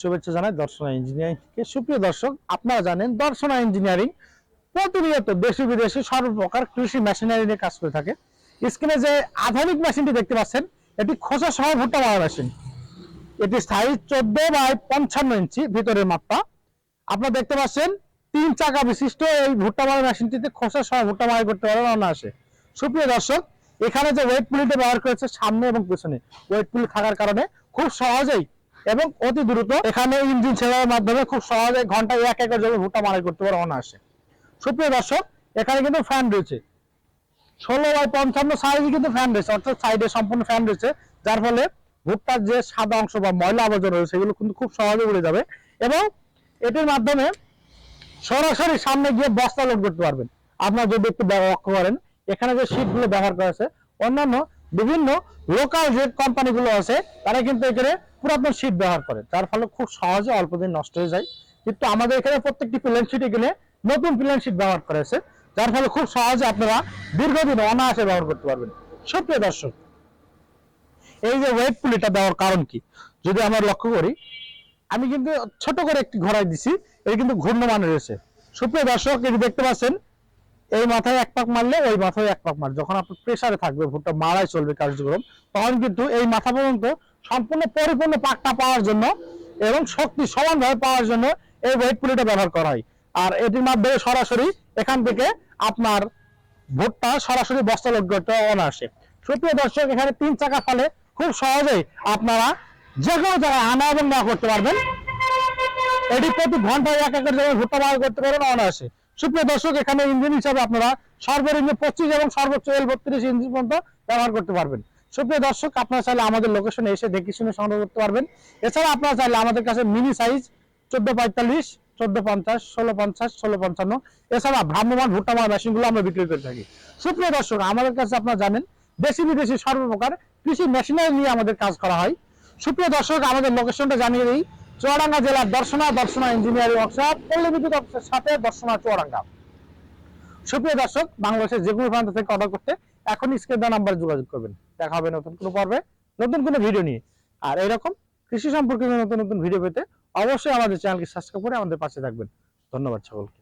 শুভেচ্ছা জানাই দর্শনা ইঞ্জিনিয়ারিং কে। সুপ্রিয় দর্শক, আপনারা জানেন দর্শনা ইঞ্জিনিয়ারিং প্রতিনিয়ত দেশি বিদেশি সর্বপ্রকার কৃষি মেশিনারি নিয়ে কাজ করে থাকে। স্ক্রিনে যে আধুনিক মেশিনটি দেখতে পাচ্ছেন, এটি খোসা সহ ভুট্টা মারা মেশিন। এটি সাইজ 14x55 ইঞ্চি ভিতরের মাপটা। আপনারা দেখতে পাচ্ছেন 3 চাকা বিশিষ্ট এই ভুট্টা মারা মেশিনটিতে খোসা সহ ভুট্টা মারা করতে পারবেন অনায়াসে। সুপ্রিয় দর্শক, এখানে যে ওয়েট পুলিটা ব্যবহার করেছে সামনে এবং পেছনে, ওয়েট পুলি থাকার কারণে খুব সহজেই এবং অতি দ্রুত এখানে ইঞ্জিন সেবার মাধ্যমে খুব সহজে ঘন্টায় 1 একর জমি ভুট্টা মারাই করতে পারে অনায়াসে। সুপ্রিয় দর্শক, এখানে কিন্তু ফ্যান রয়েছে 16x55 সাইজে কিন্তু ফ্যান রয়েছে, অর্থাৎ সাইডে সম্পূর্ণ ফ্যান রয়েছে, যার ফলে ভুট্টার যে সাদা অংশ বা ময়লা আবর্জনা রয়েছে সেগুলো কিন্তু খুব সহজে উড়ে যাবে এবং এটির মাধ্যমে সরাসরি সামনে গিয়ে বস্তা লোড করতে পারবেন। আপনারা যদি একটু লক্ষ্য করেন, এখানে যে শীটগুলো ব্যবহার করা আছে, অন্যান্য বিভিন্ন লোকাল যে কোম্পানিগুলো আছে তারা কিন্তু এখানে পুরাতন শীট ব্যবহার করে, যার ফলে খুব সহজে অল্প দিন নষ্ট হয়ে যায়। কিন্তু আমাদের এখানে প্রত্যেকটি প্লেন শীট এখানে নতুন প্লেন শীট ব্যবহার করা আছে, যার ফলে খুব সহজে আপনারা দীর্ঘদিন অনায়াসে ব্যবহার করতে পারবেন। সুপ্রিয় দর্শক, এই যে ওয়েট পুলিটা দেওয়ার কারণ কি যদি আমরা লক্ষ্য করি, আমি কিন্তু ছোট করে একটি ঘোড়ায় দিছি, এর কিন্তু ঘূর্ণমান রয়েছে। সুপ্রিয় দর্শক, এটি দেখতে পাচ্ছেন, এই মাথায় 1 পাক মারলে ওই মাথায় 1 পাক মার, যখন আপনার প্রেসারে থাকবে ভুট্টা মারাই চলবে কার্যক্রম, তখন কিন্তু এই মাথা পর্যন্ত সম্পূর্ণ পরিপূর্ণ পাকটা পাওয়ার জন্য এবং শক্তি সমানভাবে পাওয়ার জন্য এই ওয়েট পুলিটা ব্যবহার করা হয়। আর এটির মাধ্যমে সরাসরি এখান থেকে আপনার ভুট্টা সরাসরি বস্তা লোড করতে অনায়াসে। সুপ্রিয় দর্শক, এখানে 3 চাকা ফলে খুব সহজেই আপনারা যে কোনো জায়গায় আনা এবং নেওয়া করতে পারবেন। এটি প্রতি ঘন্টায় 1 একর জমি ভুট্টা মারা করতে পারেন অনায়াসে। সুপ্রিয় দর্শক, এখানে ইঞ্জিন হিসাবে আপনারা সর্বনিম্ন 25 এবং সর্বোচ্চ L32 ইঞ্জিন পর্যন্ত ব্যবহার করতে পারবেন। সুপ্রিয় দর্শক, আপনারা চাইলে আমাদের লোকেশনে এসে দেখে শুনে সংগ্রহ করতে পারবেন। এছাড়া আপনারা চাইলে আমাদের কাছে মিনি সাইজ 1445, 1450, 1650, 1655 এছাড়া ভ্রাম্যমান ভুট্টা মারা মেশিনগুলো আমরা বিক্রি করে থাকি। সুপ্রিয় দর্শক, আমাদের কাছে আপনারা জানেন দেশি বিদেশি সর্বপ্রকার কৃষি মেশিনারি নিয়ে আমাদের কাজ করা হয়। সুপ্রিয় দর্শক, আমাদের লোকেশনটা জানিয়ে দিই, চুয়াডাঙ্গা জেলার দর্শনা ইঞ্জিনিয়ারিং ওয়ার্কশপ, পল্লী বিদ্যুৎ অফিসের সাথে দর্শনা চুয়াডাঙ্গা। সুপ্রিয় দর্শক, বাংলাদেশের যে কোনো প্রান্ত থেকে অর্ডার করতে এখন স্ক্রিনে দেওয়া নাম্বারে যোগাযোগ করবেন। দেখা হবে নতুন কোনো পর্বে নতুন কোনো ভিডিও নিয়ে। আর এরকম কৃষি সম্পর্কিত নতুন নতুন ভিডিও পেতে অবশ্যই আমাদের চ্যানেলকে সাবস্ক্রাইব করে আমাদের পাশে থাকবেন। ধন্যবাদ সকলকে।